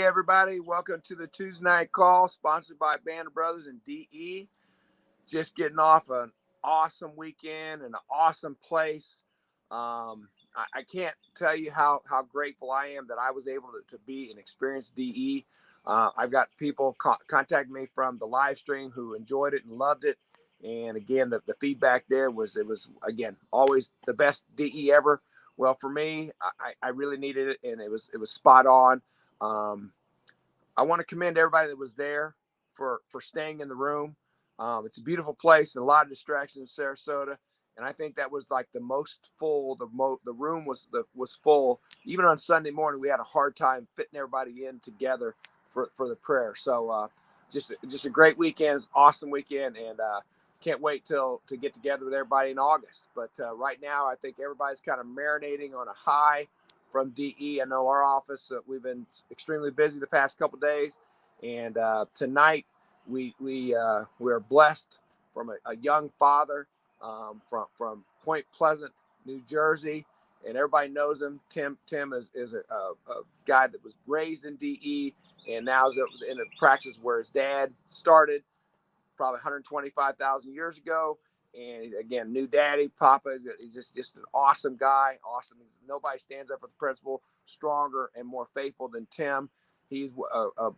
everybody. Welcome to the Tuesday Night Call, sponsored by Band of Brothers and DE. Just getting off an awesome weekend and an awesome place. I can't tell you how grateful I am that I was able to be and experience DE. I've got people contact me from the live stream who enjoyed it and loved it. And again, the feedback there was, again, always the best DE ever. Well, for me, I really needed it, and it was spot on. I want to commend everybody that was there for staying in the room. It's a beautiful place and a lot of distractions in Sarasota. And I think that was like the most full. The room was full. Even on Sunday morning, we had a hard time fitting everybody in together for the prayer. So just a great weekend, awesome weekend, and can't wait to get together with everybody in August. But right now, I think everybody's kind of marinating on a high from DE. I know our office, we've been extremely busy the past couple of days, and tonight we are blessed from a young father from Point Pleasant, New Jersey, and everybody knows him. Tim is a guy that was raised in DE and now is in a practice where his dad started probably 125,000 years ago. And again, new daddy, Papa is just an awesome guy. Awesome. Nobody stands up for the principal stronger and more faithful than Tim. He's a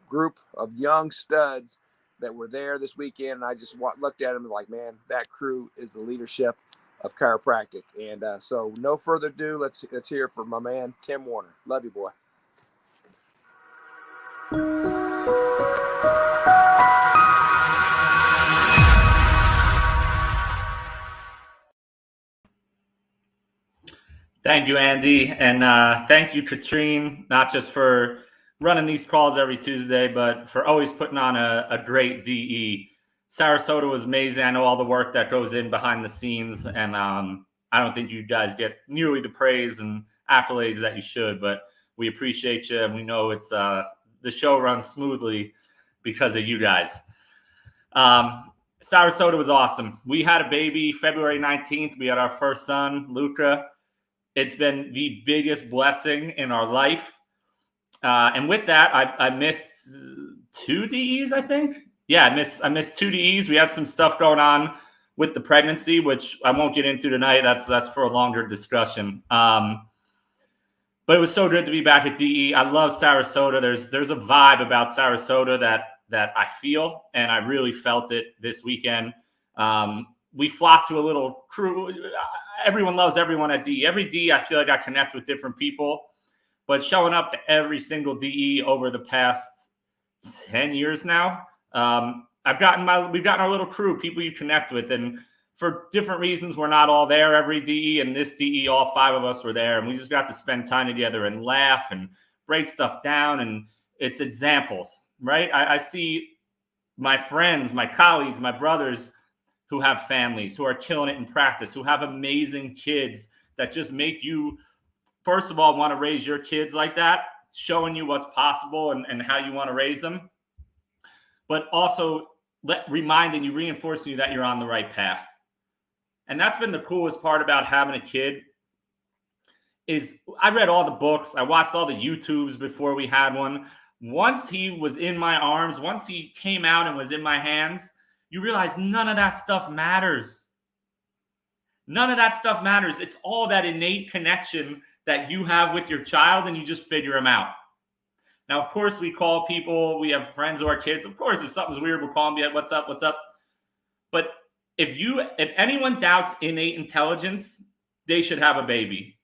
group of young studs that were there this weekend. And I just looked at him and like, man, that crew is the leadership of chiropractic. And so no further ado, let's hear from my man, Tim Warner. Love you, boy. Thank you, Andy. And thank you, Katrine, not just for running these calls every Tuesday, but for always putting on a great DE. Sarasota was amazing. I know all the work that goes in behind the scenes, and I don't think you guys get nearly the praise and accolades that you should, but we appreciate you, and we know it's the show runs smoothly because of you guys. Sarasota was awesome. We had a baby February 19th. We had our first son, Luca. It's been the biggest blessing in our life. And with that, I missed 2 DEs, I think. Yeah, I missed 2 DEs. We have some stuff going on with the pregnancy, which I won't get into tonight. That's for a longer discussion. But it was so good to be back at DE. I love Sarasota. There's a vibe about Sarasota that I feel, and I really felt it this weekend. We flocked to a little crew. Everyone loves everyone at DE. Every DE, I feel like I connect with different people. But showing up to every single DE over the past 10 years now, we've gotten our little crew, people you connect with. And for different reasons, we're not all there every DE. And this DE, all 5 of us were there. And we just got to spend time together and laugh and break stuff down. And it's examples, right? I see my friends, my colleagues, my brothers who have families, who are killing it in practice, who have amazing kids that just make you, first of all, want to raise your kids like that, showing you what's possible and how you want to raise them, but also reminding you, reinforcing you that you're on the right path. And that's been the coolest part about having a kid is I read all the books. I watched all the YouTubes before we had one. Once he was in my arms, once he came out and was in my hands, you realize none of that stuff matters. None of that stuff matters. It's all that innate connection that you have with your child, and you just figure them out. Now, of course, we call people. We have friends who are kids. Of course, if something's weird, we'll call them. What's up? What's up? But if anyone doubts innate intelligence, they should have a baby.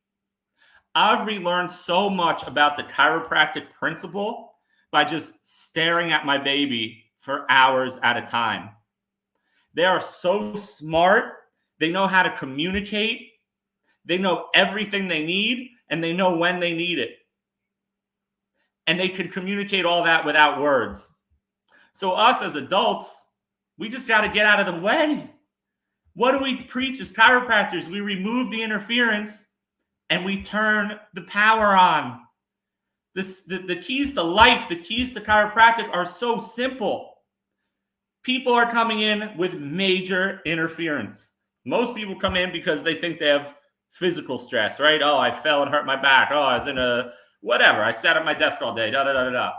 I've relearned so much about the chiropractic principle by just staring at my baby for hours at a time. They are so smart. They know how to communicate. They know everything they need, and they know when they need it. And they can communicate all that without words. So us as adults, we just got to get out of the way. What do we preach as chiropractors? We remove the interference and we turn the power on. The keys to life, the keys to chiropractic are so simple. People are coming in with major interference. Most people come in because they think they have physical stress, right? Oh, I fell and hurt my back. Oh, I was in a whatever. I sat at my desk all day, da-da-da-da-da.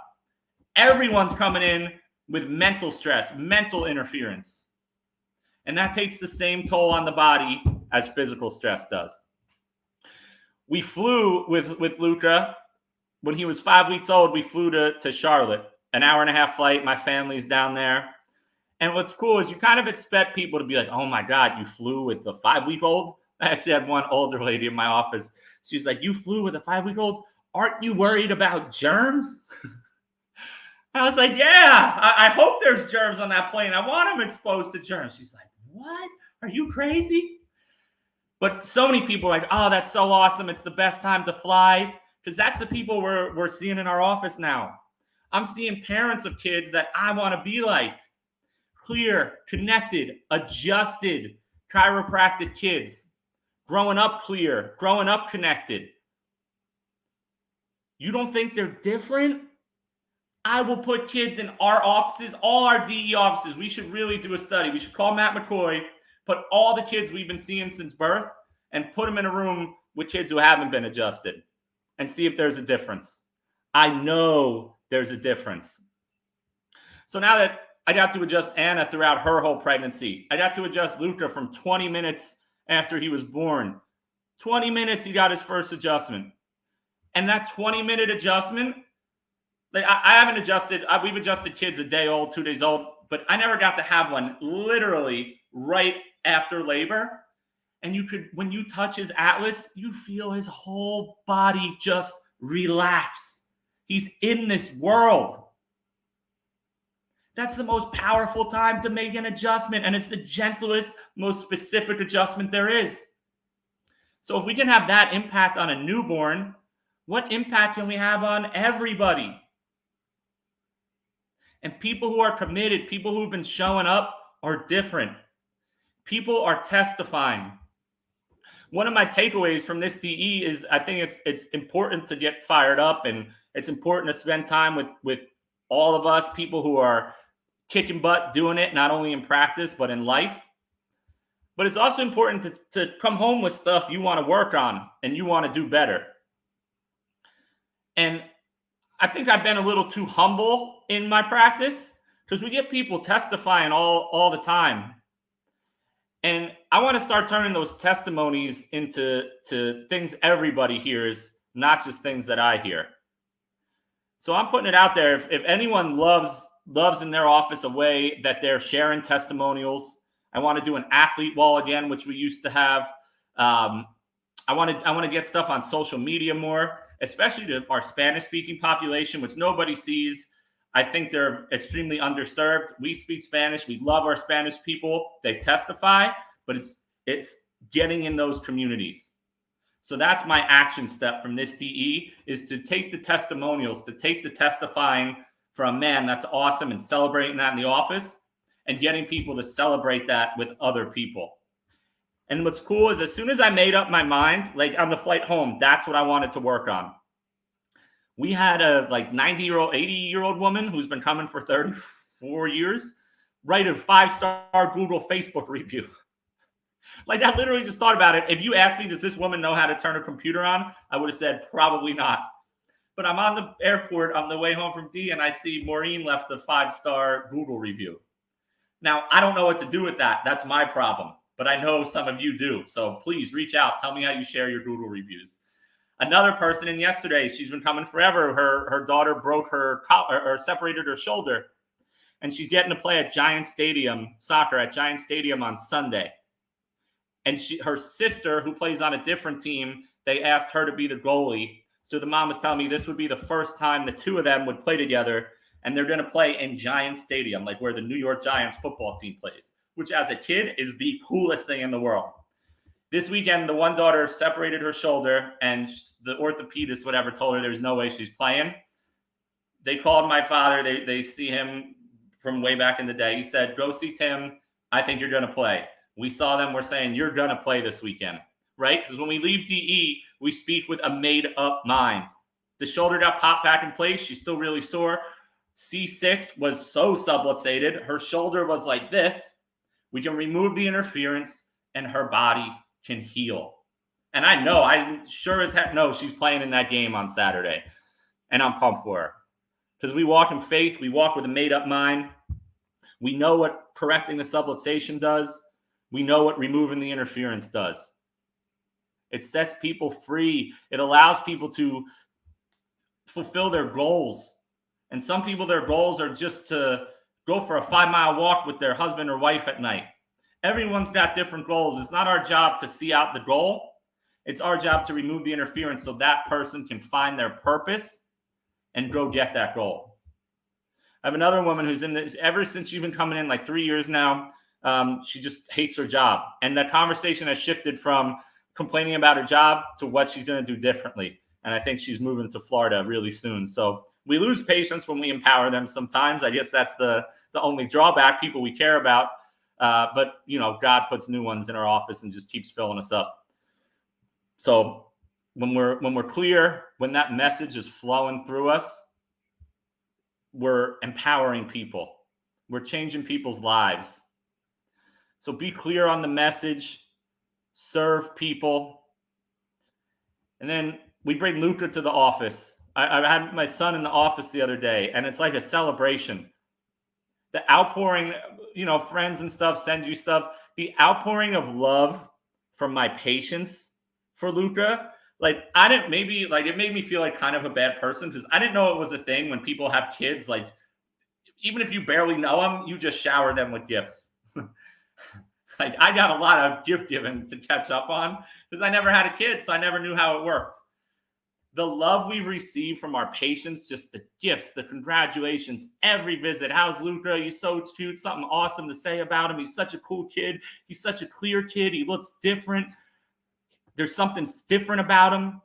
Everyone's coming in with mental stress, mental interference. And that takes the same toll on the body as physical stress does. We flew with Luca. When he was 5 weeks old, we flew to Charlotte, an 1.5-hour flight. My family's down there. And what's cool is you kind of expect people to be like, oh my God, you flew with the 5-week-old? I actually had one older lady in my office. She's like, you flew with a 5-week-old? Aren't you worried about germs? I was like, yeah, I hope there's germs on that plane. I want them exposed to germs. She's like, what? Are you crazy? But so many people are like, oh, that's so awesome. It's the best time to fly. Because that's the people we're seeing in our office now. I'm seeing parents of kids that I want to be like. Clear, connected, adjusted, chiropractic kids. Growing up clear, growing up connected. You don't think they're different? I will put kids in our offices, all our DE offices. We should really do a study. We should call Matt McCoy, put all the kids we've been seeing since birth, and put them in a room with kids who haven't been adjusted and see if there's a difference. I know there's a difference. So now that I got to adjust Anna throughout her whole pregnancy, I got to adjust Luca from 20 minutes after he was born. 20 minutes, he got his first adjustment. And that 20-minute adjustment, like I haven't adjusted, we've adjusted kids a day old, 2 days old, but I never got to have one literally right after labor. And you could, when you touch his atlas, you feel his whole body just relax. He's in this world. That's the most powerful time to make an adjustment, and it's the gentlest, most specific adjustment there is. So if we can have that impact on a newborn, what impact can we have on everybody? And people who are committed, people who've been showing up are different. People are testifying. One of my takeaways from this DE is I think it's important to get fired up, and it's important to spend time with all of us, people who are kicking butt doing it, not only in practice, but in life. But it's also important to come home with stuff you want to work on and you want to do better. And I think I've been a little too humble in my practice because we get people testifying all the time. And I want to start turning those testimonies into things everybody hears, not just things that I hear. So I'm putting it out there. If anyone loves in their office a way that they're sharing testimonials, I want to do an athlete wall again, which we used to have. I want to get stuff on social media more, especially to our Spanish-speaking population, which nobody sees. I think they're extremely underserved. We speak Spanish. We love our Spanish people. They testify, but it's getting in those communities. So that's my action step from this DE, is to take the testimonials, to take the testifying from, man, that's awesome, and celebrating that in the office and getting people to celebrate that with other people. And what's cool is as soon as I made up my mind, like on the flight home, that's what I wanted to work on. We had a 90-year-old, 80-year-old woman who's been coming for 34 years write a 5-star Google Facebook review. Like, I literally just thought about it. If you asked me, does this woman know how to turn her computer on? I would have said probably not. But I'm on the airport on the way home from D, and I see Maureen left a 5-star Google review. Now, I don't know what to do with that. That's my problem. But I know some of you do. So please reach out. Tell me how you share your Google reviews. Another person in yesterday, she's been coming forever. Her daughter broke her or separated her shoulder. And she's getting to play at Giant Stadium, soccer at Giant Stadium on Sunday. And her sister, who plays on a different team, they asked her to be the goalie. So the mom was telling me this would be the first time the two of them would play together. And they're going to play in Giant Stadium, like where the New York Giants football team plays, which as a kid is the coolest thing in the world. This weekend, the one daughter separated her shoulder, and the orthopedist, whatever, told her there's no way she's playing. They called my father. They see him from way back in the day. He said, go see Tim. I think you're going to play. We saw them. We're saying, you're going to play this weekend, right? Because when we leave DE, we speak with a made-up mind. The shoulder got popped back in place. She's still really sore. C6 was so subluxated. Her shoulder was like this. We can remove the interference, and her body can heal. And I know, I'm sure as heck know she's playing in that game on Saturday. And I'm pumped for her. Because we walk in faith, we walk with a made-up mind. We know what correcting the subluxation does. We know what removing the interference does. It sets people free. It allows people to fulfill their goals. And some people, their goals are just to go for a 5-mile walk with their husband or wife at night. Everyone's got different goals. It's not our job to see out the goal. It's our job to remove the interference so that person can find their purpose and go get that goal. I have another woman who's in this ever since she's been coming in like 3 years now. She just hates her job. And that conversation has shifted from complaining about her job to what she's going to do differently. And I think she's moving to Florida really soon. So we lose patience when we empower them sometimes. I guess that's the only drawback, people we care about. But, you know, God puts new ones in our office and just keeps filling us up. So when we're clear, when that message is flowing through us, we're empowering people. We're changing people's lives. So be clear on the message, serve people. And then we bring Luca to the office. I had my son in the office the other day, and it's like a celebration. The outpouring, you know, friends and stuff send you stuff. The outpouring of love from my patients for Luca, like it made me feel like kind of a bad person because I didn't know it was a thing when people have kids. Like, even if you barely know them, you just shower them with gifts. Like, I got a lot of gift giving to catch up on because I never had a kid, so I never knew how it worked. The love we've received from our patients, just the gifts, the congratulations, every visit. How's Luca? He's so cute. Something awesome to say about him. He's such a cool kid. He's such a clear kid. He looks different. There's something different about him.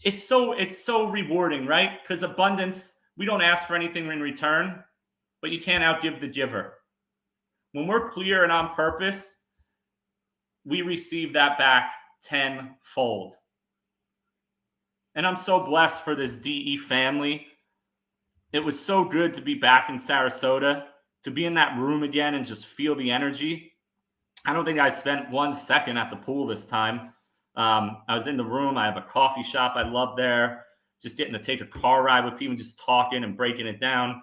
It's so rewarding, right? Because abundance, we don't ask for anything in return, but you can't outgive the giver. When we're clear and on purpose, we receive that back tenfold. And I'm so blessed for this DE family. It was so good to be back in Sarasota, to be in that room again and just feel the energy. I don't think I spent 1 second at the pool this time. I was in the room. I have a coffee shop I love there. Just getting to take a car ride with people, just talking and breaking it down.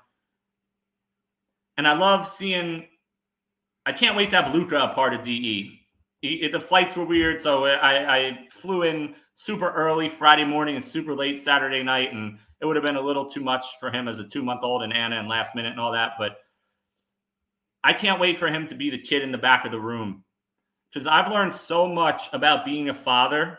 And I love seeing, I can't wait to have Luca a part of DE. The flights were weird, so I flew in super early Friday morning and super late Saturday night, and it would have been a little too much for him as a 2-month-old and Anna and last minute and all that, but I can't wait for him to be the kid in the back of the room because I've learned so much about being a father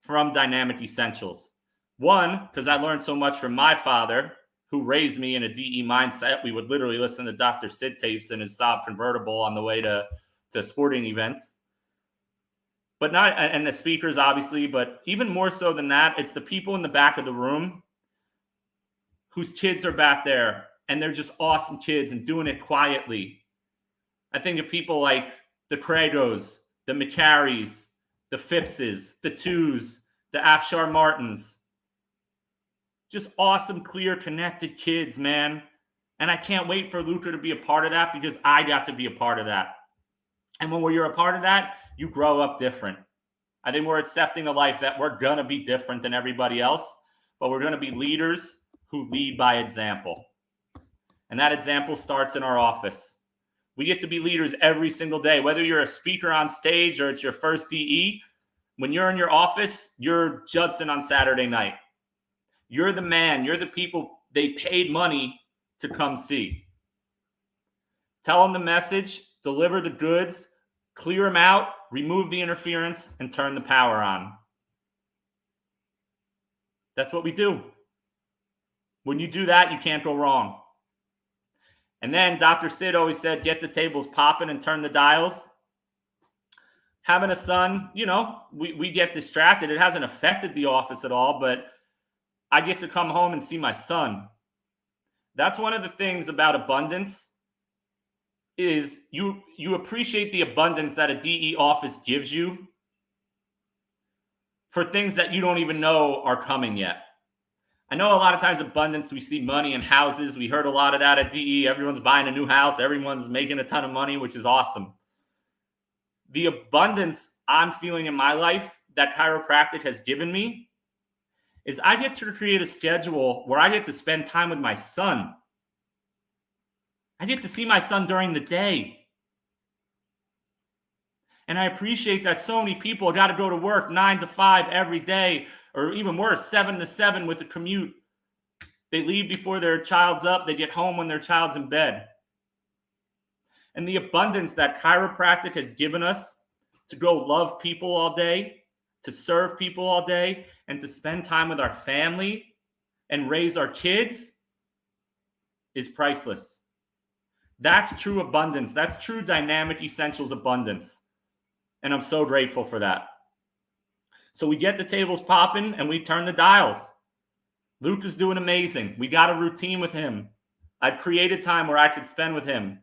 from Dynamic Essentials. One, because I learned so much from my father, who raised me in a DE mindset. We would literally listen to Dr. Sid tapes in his Saab convertible on the way to sporting events. But not, and the speakers, obviously, but even more so than that, it's the people in the back of the room whose kids are back there, and they're just awesome kids and doing it quietly. I think of people like the Cragos, the McCarries, the Phippses, the Twos, the Afshar Martins. Just awesome, clear, connected kids, man. And I can't wait for Luca to be a part of that because I got to be a part of that. And when you're a part of that, you grow up different. I think we're accepting a life that we're going to be different than everybody else, but we're going to be leaders who lead by example. And that example starts in our office. We get to be leaders every single day, whether you're a speaker on stage or it's your first DE. When you're in your office, you're Judson on Saturday night. You're the man. You're the people they paid money to come see. Tell them the message, deliver the goods, clear them out, remove the interference, and turn the power on. That's what we do. When you do that, you can't go wrong. And then Dr. Sid always said, get the tables popping and turn the dials. Having a son, you know, we get distracted. It hasn't affected the office at all, but I get to come home and see my son. That's one of the things about abundance is you appreciate the abundance that a DE office gives you for things that you don't even know are coming yet. I know a lot of times abundance, we see money and houses. We heard a lot of that at DE. Everyone's buying a new house. Everyone's making a ton of money, which is awesome. The abundance I'm feeling in my life that chiropractic has given me is I get to create a schedule where I get to spend time with my son. I get to see my son during the day. And I appreciate that so many people got to go to work 9 to 5 every day, or even worse, 7 to 7 with the commute. They leave before their child's up. They get home when their child's in bed. And the abundance that chiropractic has given us to go love people all day, to serve people all day, and to spend time with our family and raise our kids is priceless. That's true abundance. That's true dynamic essentials abundance. And I'm so grateful for that. So we get the tables popping and we turn the dials. Luke is doing amazing. We got a routine with him. I've created time where I could spend with him.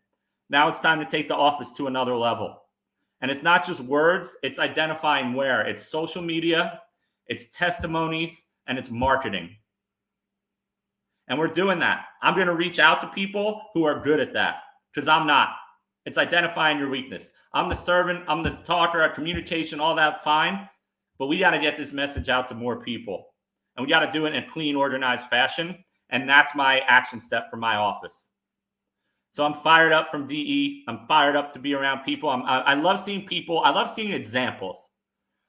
Now it's time to take the office to another level. And it's not just words, it's identifying where. It's social media, it's testimonies, and it's marketing. And we're doing that. I'm going to reach out to people who are good at that, because I'm not. It's identifying your weakness. I'm the servant, I'm the talker, communication, all that, fine. But we got to get this message out to more people. And we got to do it in a clean, organized fashion. And that's my action step for my office. So I'm fired up from DE. I'm fired up to be around people. I love seeing people. I love seeing examples.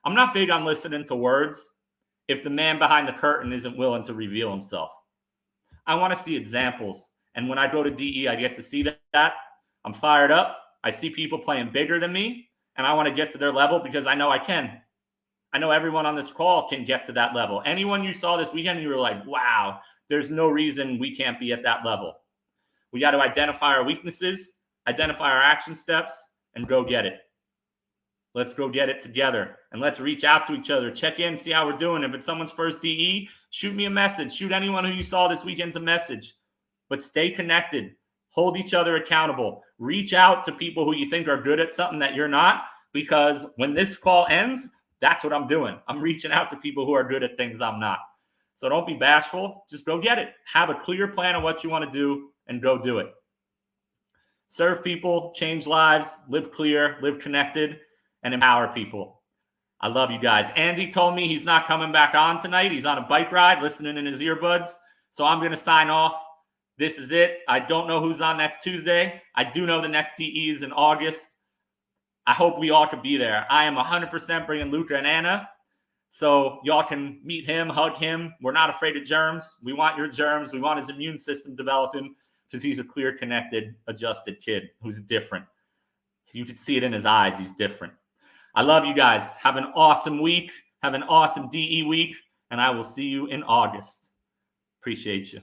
I'm not big on listening to words if the man behind the curtain isn't willing to reveal himself. I want to see examples. And when I go to DE, I get to see that. I'm fired up. I see people playing bigger than me, and I want to get to their level because I know I can. I know everyone on this call can get to that level. Anyone you saw this weekend, you were like, wow, there's no reason we can't be at that level. We got to identify our weaknesses, identify our action steps, and go get it. Let's go get it together. And let's reach out to each other. Check in, see how we're doing. If it's someone's first DE, shoot me a message. Shoot anyone who you saw this weekend's a message. But stay connected. Hold each other accountable. Reach out to people who you think are good at something that you're not, because when this call ends, that's what I'm doing. I'm reaching out to people who are good at things I'm not. So don't be bashful. Just go get it. Have a clear plan of what you want to do and go do it. Serve people, change lives, live clear, live connected, and empower people. I love you guys. Andy told me he's not coming back on tonight. He's on a bike ride, listening in his earbuds. So I'm going to sign off. This is it. I don't know who's on next Tuesday. I do know the next DE is in August. I hope we all could be there. I am 100% bringing Luca and Anna. So y'all can meet him, hug him. We're not afraid of germs. We want your germs. We want his immune system developing because he's a clear, connected, adjusted kid who's different. You can see it in his eyes. He's different. I love you guys. Have an awesome week. Have an awesome DE week. And I will see you in August. Appreciate you.